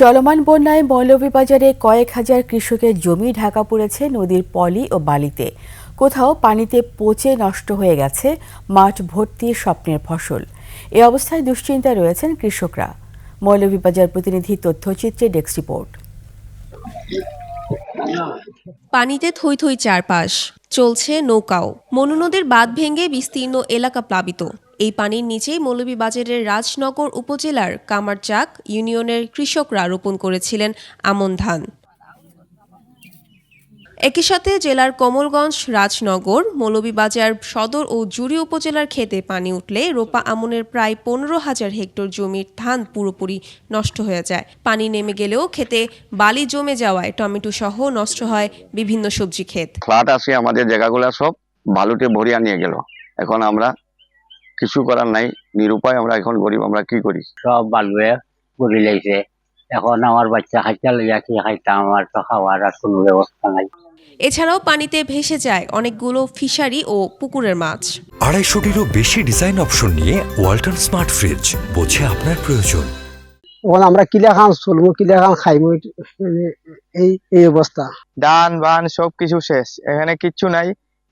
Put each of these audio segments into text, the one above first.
চলমান বন্যায় মৌলভীবাজারে কয়েক হাজার কৃষকের জমি ঢাকা পড়েছে নদীর পলি ও বালিতে। কোথাও পানিতে পচে নষ্ট হয়ে গেছে মাঠ ভর্তি স্বপ্নের ফসল। এ অবস্থায় দুশ্চিন্তায় রয়েছেন কৃষকরা। মৌলভীবাজার প্রতিনিধি তথ্যচিত্রে ডেস্ক রিপোর্ট। পানিতে থই থই চারপাশ, চলছে নৌকাও। মনু নদীর বাঁধ ভেঙে বিস্তীর্ণ এলাকা প্লাবিত। এই পানির নিচেই মৌলভীবাজারের রাজনগর উপজেলার কামারচাক ইউনিয়নের কৃষকরা রোপণ করেছিলেন আমন ধান। একই সাথে জেলার কমলগঞ্জ, রাজনগর, মৌলভীবাজার সদর ও জুড়ি উপজেলার ক্ষেতে পানি উঠলে রোপা আমনের প্রায় 15,000 হেক্টর জমির ধান পুরোপুরি নষ্ট হয়ে যায়। পানি নেমে গেলেও ক্ষেতে বালি জমে যাওয়ায় টমেটো সহ নষ্ট হয় বিভিন্ন সবজি ক্ষেত। ফ্লাড আসে, আমাদের জায়গাগুলো সব বালুতে ভরিয়া নিয়ে গেল। এখন আমরা কিছু করার নাই, নিরুপায়। আমরা এখন গরিব, আমরা কি করি? সব বালুয়ে গড়ি লাইছে। এখন আমার বাচ্চা খাইতে লইয়া কি খাইতাম, আমার তো খাওয়ার আর কোনো ব্যবস্থা নাই। এছাড়াও পানিতে ভেসে যায় অনেকগুলো ফিশারি ও পুকুরের মাছ। 250-টিরও বেশি ডিজাইন অপশন নিয়ে ওয়ালটন স্মার্ট ফ্রিজ, বোঝে আপনার প্রয়োজন। এখন আমরা কিলা খান চলবো, কিলা খান খাইবো, এই অবস্থা। ধান বান সবকিছু শেষ, এখানে কিচ্ছু নাই।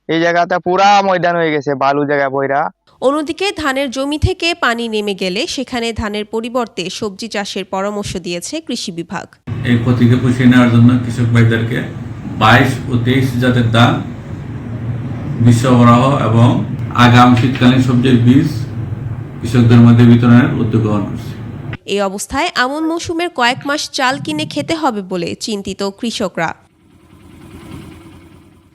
এই জায়গাটা পুরা ময়দান হয়ে গেছে, বালু জায়গা বইরা। অন্যদিকে ধানের জমি থেকে পানি নেমে গেলে সেখানে ধানের পরিবর্তে সবজি চাষের পরামর্শ দিয়েছে কৃষি বিভাগ। এই ক্ষতিকে পুষিয়ে নেওয়ার জন্য কৃষক ভাইদেরকে 22 ও 23 জাতের ধান বীজ সরবরাহ এবং আগাম শীতকালীন সবজির বীজ কৃষকদের মধ্যে বিতরণের উদ্যোগ গ্রহণ করছে। এই অবস্থায় আমন মৌসুমের কয়েক মাস চাল কিনে খেতে হবে বলে চিন্তিত কৃষকরা।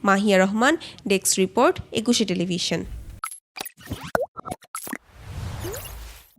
Mahiya Rahman, desk report, 21 television.